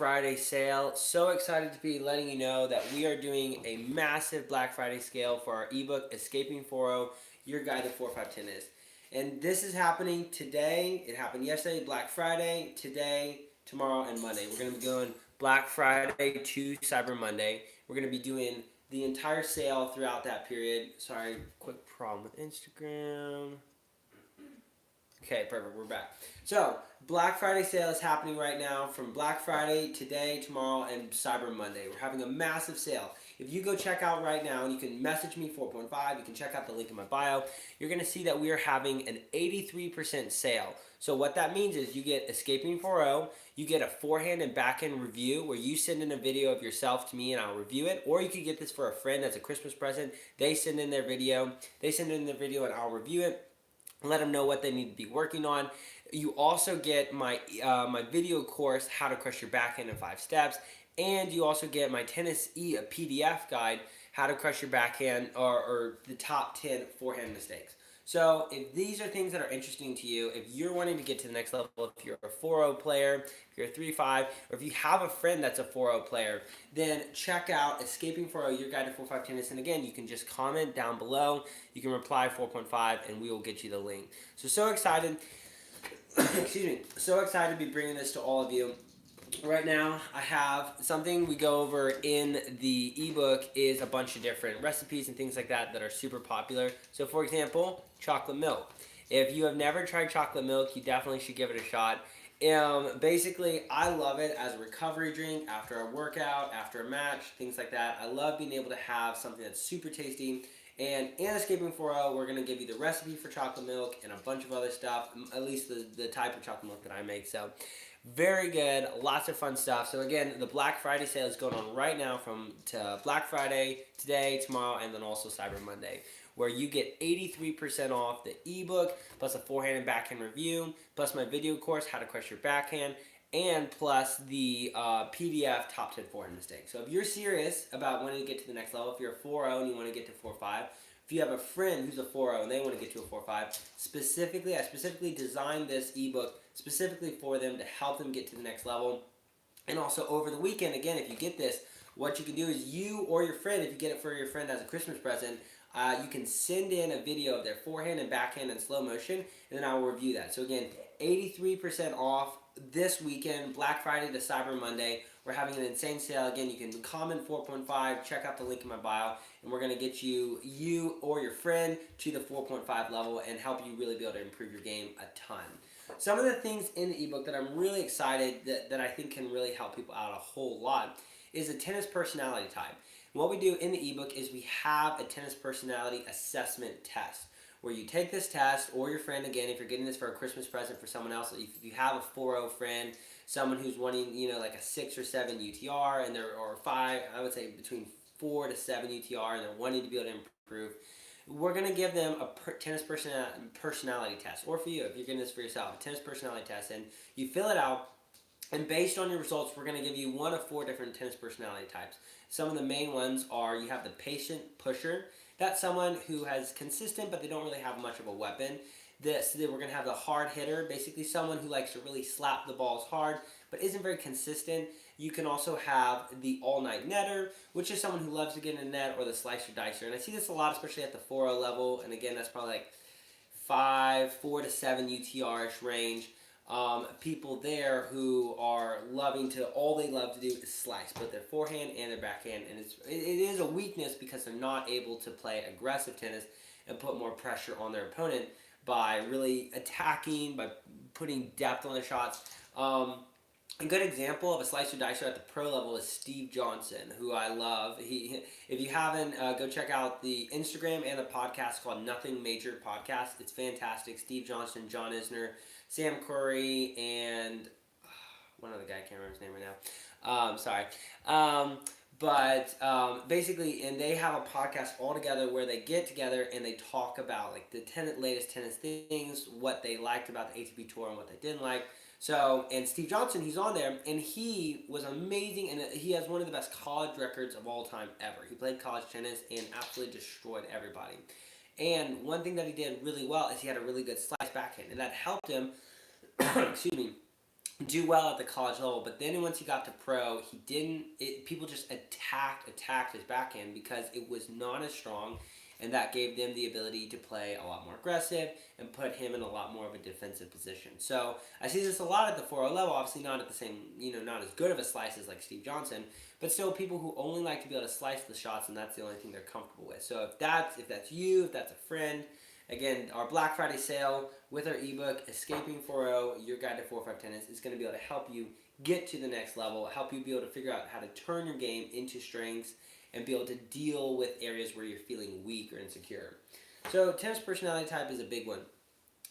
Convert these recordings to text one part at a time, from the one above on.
Friday sale. So excited to be letting you know that we are doing a massive Black Friday sale for our ebook, Escaping 4-0, Your Guide to 4-5 Tennis. And this is happening today. It happened yesterday, Black Friday, today, tomorrow, and Monday. We're going to be doing Black Friday to Cyber Monday. We're going to be doing the entire sale throughout that period. Sorry, quick problem with Instagram. Okay, perfect. We're back. So, Black Friday sale is happening right now from Black Friday, today, tomorrow, and Cyber Monday. We're having a massive sale. If you go check out right now, and you can message me 4.5, you can check out the link in my bio, you're going to see that we are having an 83% sale. So what that means is you get Escaping 4-0, you get a forehand and backhand review where you send in a video of yourself to me and I'll review it, or you could get this for a friend as a Christmas present. They send in their video and I'll review it. Let them know what they need to be working on. You also get my my video course, How to Crush Your Backhand in 5 Steps, and you also get my Tennis E a PDF guide, How to Crush Your Backhand or the top 10 forehand mistakes. So if these are things that are interesting to you, if you're wanting to get to the next level, if you're a 4-0 player, if you're a 3-5, or if you have a friend that's a 4-0 player, then check out Escaping 4-0, Your Guide to 4-5 Tennis. And again, you can just comment down below. You can reply 4.5, and we will get you the link. So excited. Excuse me. So excited to be bringing this to all of you. Right now, I have something we go over in the ebook is a bunch of different recipes and things like that are super popular. So, for example, chocolate milk. If you have never tried chocolate milk, you definitely should give it a shot. Basically, I love it as a recovery drink after a workout, after a match, things like that. I love being able to have something that's super tasty. And in Escaping 4-0, we're going to give you the recipe for chocolate milk and a bunch of other stuff, at least the type of chocolate milk that I make. So, very good, lots of fun stuff. So again, the Black Friday sale is going on right now from to Black Friday, today, tomorrow, and then also Cyber Monday, where you get 83% off the ebook, plus a forehand and backhand review, plus my video course, How to Crush Your Backhand, and plus the PDF Top 10 Forehand Mistakes. So if you're serious about wanting to get to the next level, if you're a 4-0 and you want to get to 4-5, if you have a friend who's a 4-0 and they want to get to a 4-5, I specifically designed this ebook specifically for them to help them get to the next level. And also over the weekend, again, if you get this, what you can do is you or your friend, if you get it for your friend as a Christmas present, you can send in a video of their forehand and backhand in slow motion, and then I will review that. So again, 83% off this weekend, Black Friday to Cyber Monday. We're having an insane sale. Again, you can comment 4.5, check out the link in my bio, and we're going to get you or your friend to the 4.5 level and help you really be able to improve your game a ton. Some of the things in the ebook that I'm really excited that I think can really help people out a whole lot is a tennis personality type. And what we do in the ebook is we have a tennis personality assessment test where you take this test, or your friend, again, if you're getting this for a Christmas present for someone else, if you have a 4-0 friend, someone who's wanting, like a 6 or 7 UTR, and or 5, I would say between 4 to 7 UTR, and they're wanting to be able to improve, we're going to give them a tennis personality test. Or for you, if you're getting this for yourself, a tennis personality test, and you fill it out, and based on your results, we're going to give you 1 of 4 different tennis personality types. Some of the main ones are, you have the patient pusher. That's someone who has consistent, but they don't really have much of a weapon. We're going to have the hard hitter, basically someone who likes to really slap the balls hard, but isn't very consistent. You can also have the all-night netter, which is someone who loves to get in a net, or the slicer dicer. And I see this a lot, especially at the 4-0 level. And again, that's probably like 4 to 7 UTR-ish range. People there who are all they love to do is slice, both their forehand and their backhand, and it is a weakness because they're not able to play aggressive tennis and put more pressure on their opponent by really attacking, by putting depth on their shots. A good example of a slicer dicer at the pro level is Steve Johnson, who I love. If you haven't, go check out the Instagram and the podcast called Nothing Major Podcast. It's fantastic. Steve Johnson, John Isner, Sam Curry, and one other guy, I can't remember his name right now. Sorry. Basically, and they have a podcast all together where they get together and they talk about like the latest tennis things, what they liked about the ATP Tour and what they didn't like. So, and Steve Johnson, he's on there, and he was amazing, and he has one of the best college records of all time ever. He played college tennis and absolutely destroyed everybody. And one thing that he did really well is he had a really good slice backhand, and that helped him, excuse me, do well at the college level, but then once he got to pro, he didn't. People just attacked his backhand because it was not as strong, and that gave them the ability to play a lot more aggressive and put him in a lot more of a defensive position. So I see this a lot at the 4-0 level. Obviously, not at the same, not as good of a slice as like Steve Johnson, but still people who only like to be able to slice the shots, and that's the only thing they're comfortable with. So if that's you, if that's a friend. Again, our Black Friday sale with our ebook, Escaping 4-0, Your Guide to 4-5 Tennis, is going to be able to help you get to the next level, help you be able to figure out how to turn your game into strengths, and be able to deal with areas where you're feeling weak or insecure. So tennis personality type is a big one.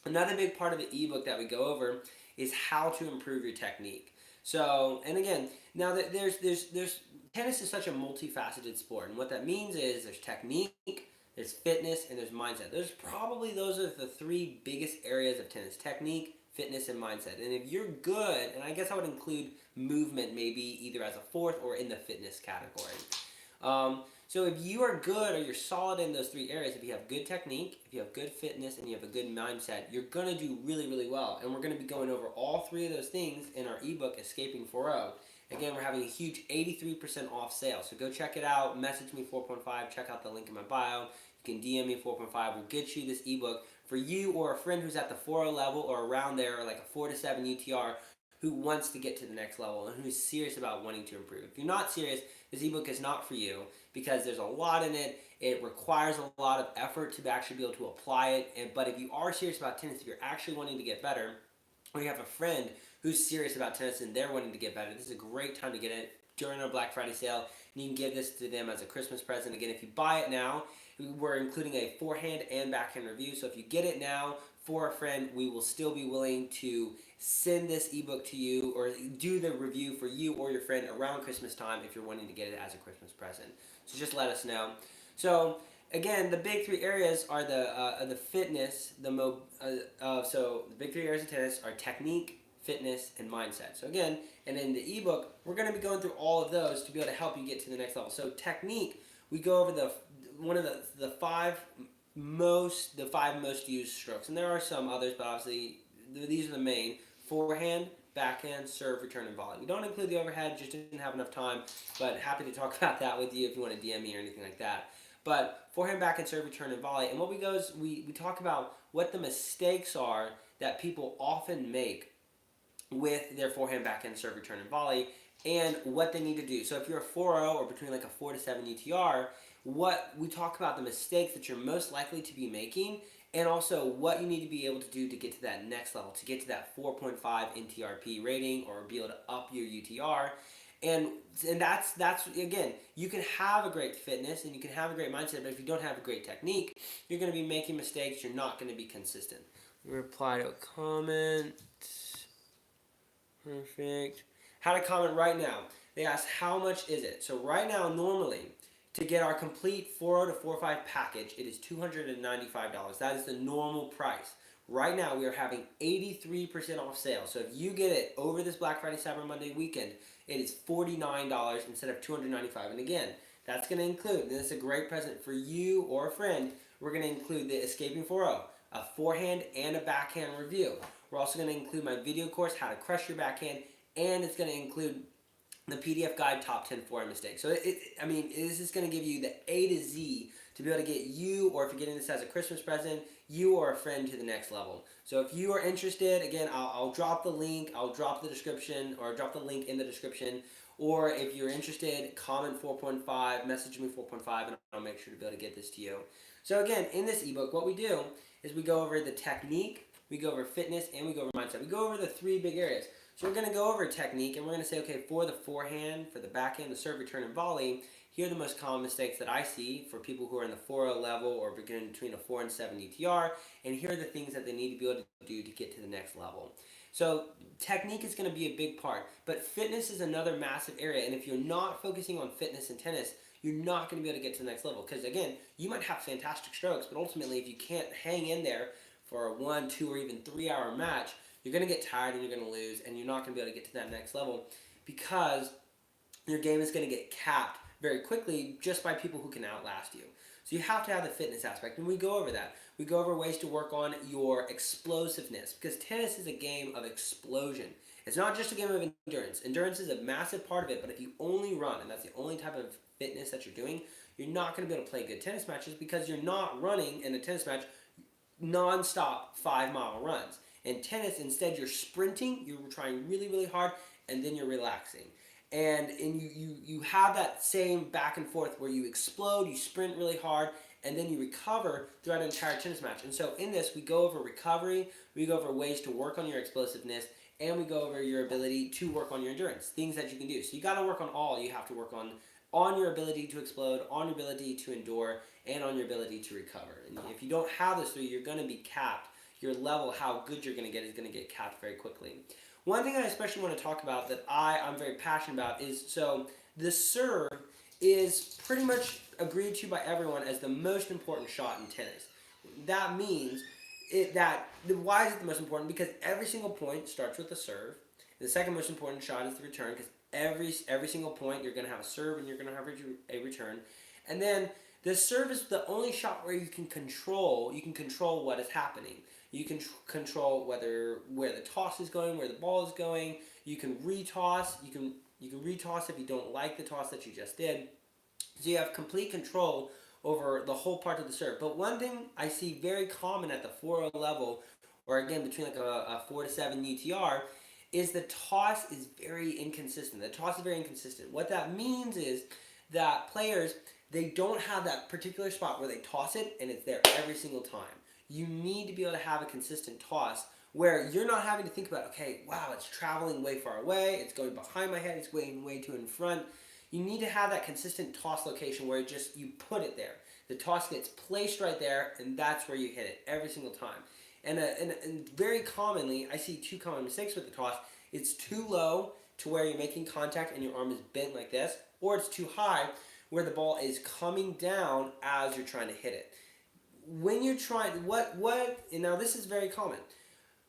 Another big part of the ebook that we go over is how to improve your technique. So, and again, now that there's tennis is such a multifaceted sport, and what that means is there's technique, there's fitness, and there's mindset. Those are the three biggest areas of tennis: technique, fitness, and mindset. And if you're good, and I guess I would include movement maybe either as a fourth or in the fitness category. So if you are good or you're solid in those three areas, if you have good technique, if you have good fitness, and you have a good mindset, you're going to do really, really well. And we're going to be going over all three of those things in our ebook, Escaping 4-0. Again, we're having a huge 83% off sale. So go check it out. Message me 4.5. Check out the link in my bio. You can DM me 4.5. We'll get you this ebook for you or a friend who's at the 4.0 level or around there, or like a 4 to 7 UTR, who wants to get to the next level and who's serious about wanting to improve. If you're not serious, this ebook is not for you because there's a lot in it. It requires a lot of effort to actually be able to apply it. But if you are serious about tennis, if you're actually wanting to get better, or you have a friend who's serious about tennis and they're wanting to get better, this is a great time to get it during our Black Friday sale. And you can give this to them as a Christmas present. Again, if you buy it now, we're including a forehand and backhand review. So if you get it now for a friend, we will still be willing to send this ebook to you or do the review for you or your friend around Christmas time if you're wanting to get it as a Christmas present. So just let us know. So again, the big three areas are the fitness, so the big three areas of tennis are technique, fitness, and mindset. So again, and in the ebook, we're going to be going through all of those to be able to help you get to the next level. So technique, we go over the five most used strokes, and there are some others, but obviously these are the main: forehand, backhand, serve, return, and volley. We don't include the overhead, just didn't have enough time, but happy to talk about that with you if you want to DM me or anything like that. But forehand, backhand, serve, return, and volley. And what we go is we talk about what the mistakes are that people often make with their forehand, backhand, serve, return, and volley, and what they need to do. So if you're a 4-0 or between like a 4 to 7 UTR, what we talk about the mistakes that you're most likely to be making, and also what you need to be able to do to get to that next level, to get to that 4.5 NTRP rating or be able to up your UTR. And that's again, you can have a great fitness and you can have a great mindset, but if you don't have a great technique, you're going to be making mistakes. You're not going to be consistent. Reply to a comment. Perfect. How to comment right now. They asked how much is it. So right now, normally, to get our complete 4.0 to 4.5 package, it is $295. That is the normal price. Right now, we are having 83% off sale. So if you get it over this Black Friday, Cyber Monday weekend, it is $49 instead of $295. And again, that's going to include, and this is a great present for you or a friend, we're going to include the Escaping 4.0, a forehand and a backhand review. We're also going to include my video course, How to Crush Your Backhand, and it's going to include the PDF guide, Top 10 Forehand Mistakes. So, this is going to give you the A to Z to be able to get you, or if you're getting this as a Christmas present, you or a friend to the next level. So if you are interested, again, I'll drop the link, I'll drop the description, or drop the link in the description. Or if you're interested, comment 4.5, message me 4.5, and I'll make sure to be able to get this to you. So again, in this ebook, what we do is we go over the technique, we go over fitness, and we go over mindset. We go over the three big areas. So we're going to go over technique, and we're going to say, okay, for the forehand, for the backhand, the serve, return, and volley, here are the most common mistakes that I see for people who are in the 4.0 level or beginning between a 4 and 7 ETR, and here are the things that they need to be able to do to get to the next level. So technique is going to be a big part, but fitness is another massive area, and if you're not focusing on fitness in tennis, you're not going to be able to get to the next level, because again, you might have fantastic strokes, but ultimately if you can't hang in there for a 1, 2, or even 3 hour match, you're going to get tired and you're going to lose, and you're not going to be able to get to that next level because your game is going to get capped very quickly just by people who can outlast you. So you have to have the fitness aspect, and we go over that. We go over ways to work on your explosiveness, because tennis is a game of explosion. It's not just a game of endurance. Endurance is a massive part of it, but if you only run, and that's the only type of fitness that you're doing, you're not going to be able to play good tennis matches because you're not running in a tennis match non-stop 5 mile runs. In tennis, instead, you're sprinting, you're trying really, really hard, and then you're relaxing. And you have that same back and forth where you explode, you sprint really hard, and then you recover throughout an entire tennis match. And so in this, we go over recovery, we go over ways to work on your explosiveness, and we go over your ability to work on your endurance, things that you can do. So you got to work on all. You have to work on your ability to explode, on your ability to endure, and on your ability to recover. And if you don't have those three, you're going to be capped. Your level, how good you're going to get, is going to get capped very quickly. One thing I especially want to talk about that I'm very passionate about is, so the serve is pretty much agreed to by everyone as the most important shot in tennis. That means why is it the most important? Because every single point starts with the serve. The second most important shot is the return, because every single point you're going to have a serve and you're going to have a return. And then the serve is the only shot where you can control what is happening. You can control where the toss is going, where the ball is going. You can retoss. You can retoss if you don't like the toss that you just did. So you have complete control over the whole part of the serve. But one thing I see very common at the 4-0 level, or again between like a 4 to 7 UTR, is the toss is very inconsistent. The toss is very inconsistent. What that means is that players, they don't have that particular spot where they toss it and it's there every single time. You need to be able to have a consistent toss where you're not having to think about, okay, wow, it's traveling way far away, it's going behind my head, it's going way too in front. You need to have that consistent toss location where you put it there. The toss gets placed right there, and that's where you hit it every single time. And very commonly, I see two common mistakes with the toss. It's too low to where you're making contact and your arm is bent like this, or it's too high where the ball is coming down as you're trying to hit it. When you're trying, and now this is very common.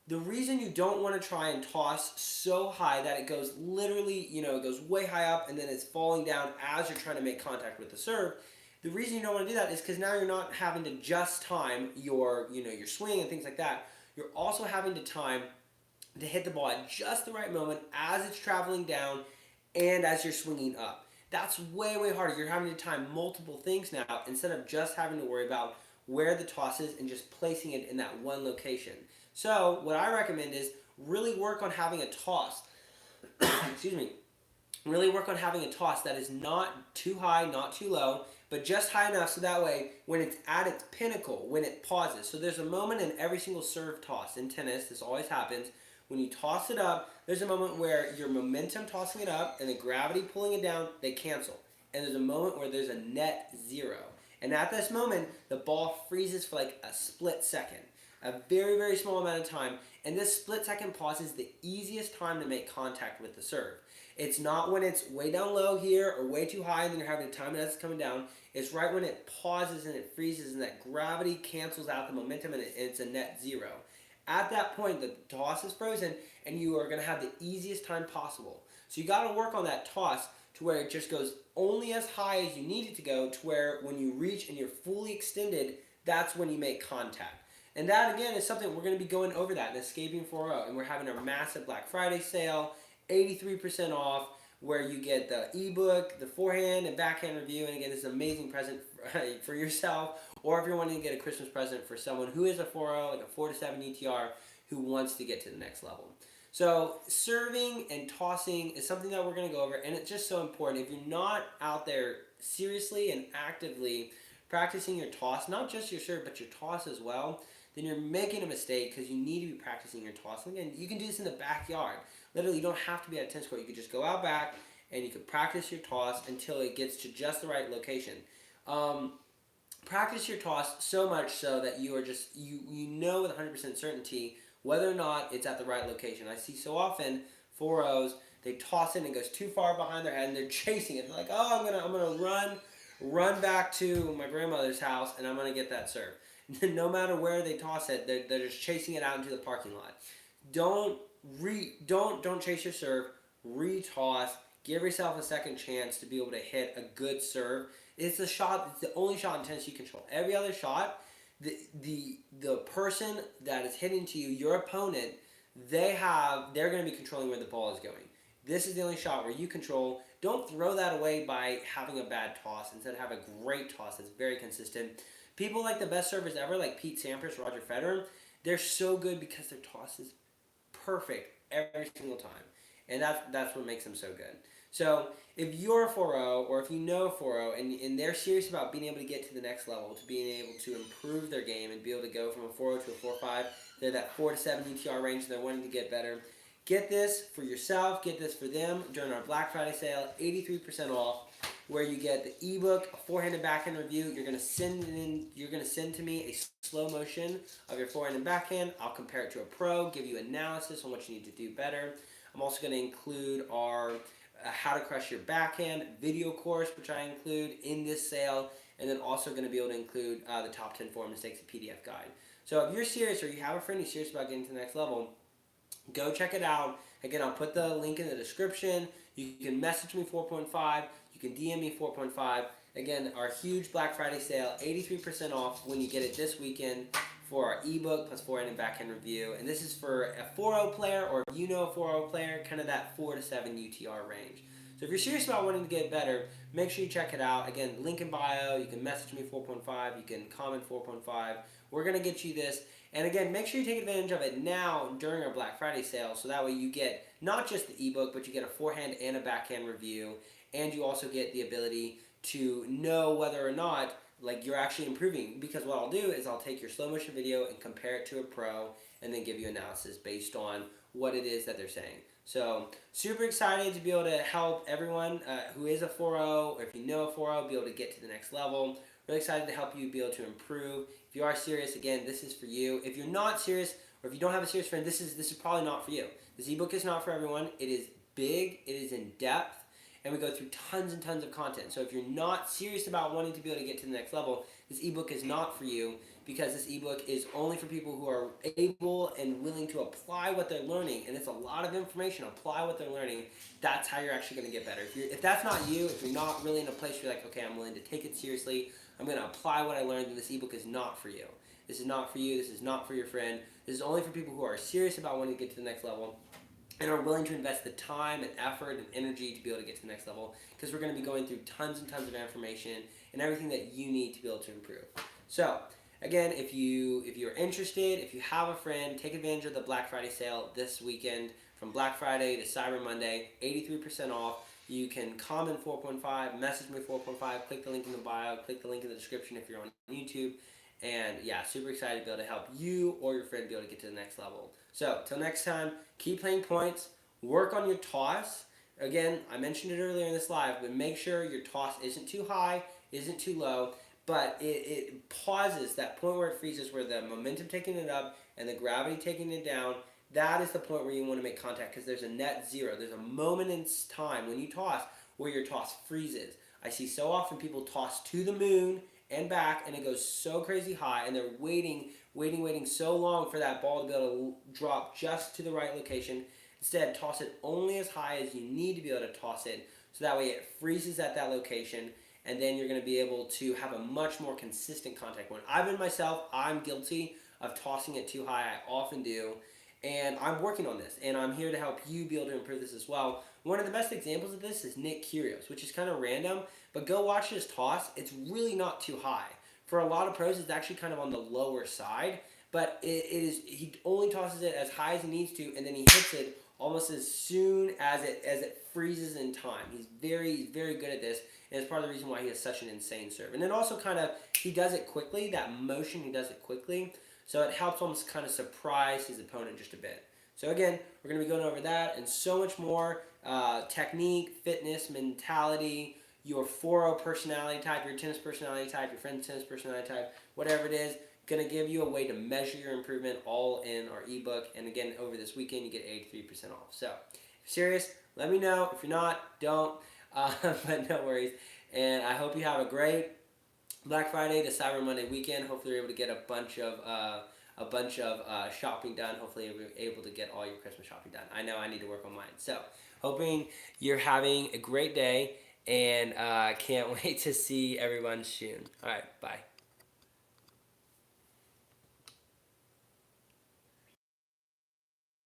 The reason you don't want to try and toss so high that it goes literally, it goes way high up and then it's falling down as you're trying to make contact with the serve. The reason you don't want to do that is because now you're not having to just time your swing and things like that. You're also having to time to hit the ball at just the right moment as it's traveling down and as you're swinging up. That's way, way harder. You're having to time multiple things now instead of just having to worry about where the toss is and just placing it in that one location. So what I recommend is really work on having a toss. Excuse me. Really work on having a toss that is not too high, not too low, but just high enough so that way when it's at its pinnacle, when it pauses. So there's a moment in every single serve toss in tennis, this always happens, when you toss it up, there's a moment where your momentum tossing it up and the gravity pulling it down, they cancel. And there's a moment where there's a net zero. And at this moment, the ball freezes for like a split second. A very, very small amount of time. And this split second pause is the easiest time to make contact with the serve. It's not when it's way down low here or way too high and then you're having to time it as it's coming down. It's right when it pauses and it freezes and that gravity cancels out the momentum and it's a net zero. At that point, the toss is frozen and you are going to have the easiest time possible. So you got to work on that toss to where it just goes only as high as you need it to go, to where when you reach and you're fully extended, that's when you make contact. And that, again, is something we're going to be going over that in Escaping 4.0. And we're having our massive Black Friday sale, 83% off, where you get the ebook, the forehand and backhand review. And again, this is an amazing present for yourself, or if you're wanting to get a Christmas present for someone who is a 4.0, like a 4 to 7 ETR, who wants to get to the next level. So serving and tossing is something that we're going to go over, and it's just so important. If you're not out there seriously and actively practicing your toss, not just your serve, but your toss as well, then you're making a mistake because you need to be practicing your toss. And again, you can do this in the backyard. Literally, you don't have to be at a tennis court. You could just go out back and you could practice your toss until it gets to just the right location. Practice your toss so much so that you are just, you know with 100% certainty whether or not it's at the right location. I see so often 4-0s, they toss it and it goes too far behind their head and they're chasing it. They're like, oh, I'm gonna run back to my grandmother's house and I'm gonna get that serve. No matter where they toss it, they're just chasing it out into the parking lot. Don't chase your serve. Retoss. Give yourself a second chance to be able to hit a good serve. It's the only shot in tennis you control. Every other shot, the person that is hitting to you, your opponent, they're going to be controlling where the ball is going. This is the only shot where you control. Don't throw that away by having a bad toss. Instead, have a great toss that's very consistent. People like the best servers ever, like Pete Sampras, Roger Federer, they're so good because their toss is perfect every single time. And that's what makes them so good. So if you're a 4-0 or if you know a 4-0 and they're serious about being able to get to the next level, to being able to improve their game and be able to go from a 4-0 to a 4-5, they're that 4 to 7 UTR range and they're wanting to get better. Get this for yourself, get this for them during our Black Friday sale, 83% off, where you get the ebook, a forehand and backhand review. You're gonna send to me a slow motion of your forehand and backhand. I'll compare it to a pro, give you analysis on what you need to do better. I'm also gonna include our how to crush your backhand video course, which I include in this sale, and then also going to be able to include the top 10 form mistakes PDF guide. So if you're serious or you have a friend who's serious about getting to the next level, go check it out. Again, I'll put the link in the description. You can message me 4.5. You can DM me 4.5. Again, our huge Black Friday sale, 83% off when you get it this weekend for our ebook plus forehand and backhand review. And this is for a 4-0 player, or if you know a 4-0 player, kind of that 4 to 7 UTR range. So if you're serious about wanting to get better, make sure you check it out. Again, link in bio. You can message me 4.5. You can comment 4.5. We're going to get you this. And again, make sure you take advantage of it now during our Black Friday sale, so that way you get not just the ebook, but you get a forehand and a backhand review, and you also get the ability to know whether or not you're actually improving. Because what I'll do is I'll take your slow motion video and compare it to a pro, and then give you analysis based on what it is that they're saying. So super excited to be able to help everyone who is a 4-0, or if you know a 4-0, be able to get to the next level. Really excited to help you be able to improve. If you are serious, again, this is for you. If you're not serious, or if you don't have a serious friend, this is probably not for you. This ebook is not for everyone. It is big, it is in depth, and we go through tons and tons of content. So if you're not serious about wanting to be able to get to the next level, this ebook is not for you, because this ebook is only for people who are able and willing to apply what they're learning. And it's a lot of information. Apply what they're learning. That's how you're actually going to get better. If that's not you, if you're not really in a place where you're like, okay, I'm willing to take it seriously, I'm going to apply what I learned, then this ebook is not for you. This is not for you. This is not for your friend. This is only for people who are serious about wanting to get to the next level and are willing to invest the time and effort and energy to be able to get to the next level, because we're going to be going through tons and tons of information and everything that you need to be able to improve. So again, if you're interested, if you have a friend, take advantage of the Black Friday sale this weekend. From Black Friday to Cyber Monday, 83% off. You can comment 4.5, message me 4.5, click the link in the bio, click the link in the description if you're on YouTube. And yeah, super excited to be able to help you or your friend be able to get to the next level. So, till next time, keep playing points, work on your toss. Again, I mentioned it earlier in this live, but make sure your toss isn't too high, isn't too low, but it pauses, that point where it freezes, where the momentum taking it up and the gravity taking it down. That is the point where you want to make contact, because there's a net zero. There's a moment in time when you toss where your toss freezes. I see so often people toss to the moon and back, and it goes so crazy high, and they're waiting so long for that ball to be able to drop just to the right location. Instead, toss it only as high as you need to be able to toss it, so that way it freezes at that location, and then you're going to be able to have a much more consistent contact point. I've been myself, I'm guilty of tossing it too high. I often do. And I'm working on this, and I'm here to help you be able to improve this as well. One of the best examples of this is Nick Kyrgios, which is kind of random, but go watch his toss. It's really not too high. For a lot of pros, it's actually kind of on the lower side, but he only tosses it as high as he needs to, and then he hits it almost as soon as it freezes in time. He's very, very good at this, and it's part of the reason why he has such an insane serve. And then also he does it quickly, that motion, he does it quickly. So it helps almost kind of surprise his opponent just a bit. So again, we're going to be going over that and so much more. Technique, fitness, mentality, your 4-0 personality type, your tennis personality type, your friend's tennis personality type, whatever it is. Going to give you a way to measure your improvement all in our ebook. And again, over this weekend, you get 83% off. So if you're serious, let me know. If you're not, don't. But no worries. And I hope you have a great Black Friday to Cyber Monday weekend. Hopefully you're able to get a bunch of shopping done. Hopefully you're able to get all your Christmas shopping done. I know I need to work on mine. So hoping you're having a great day, and can't wait to see everyone soon. All right, bye.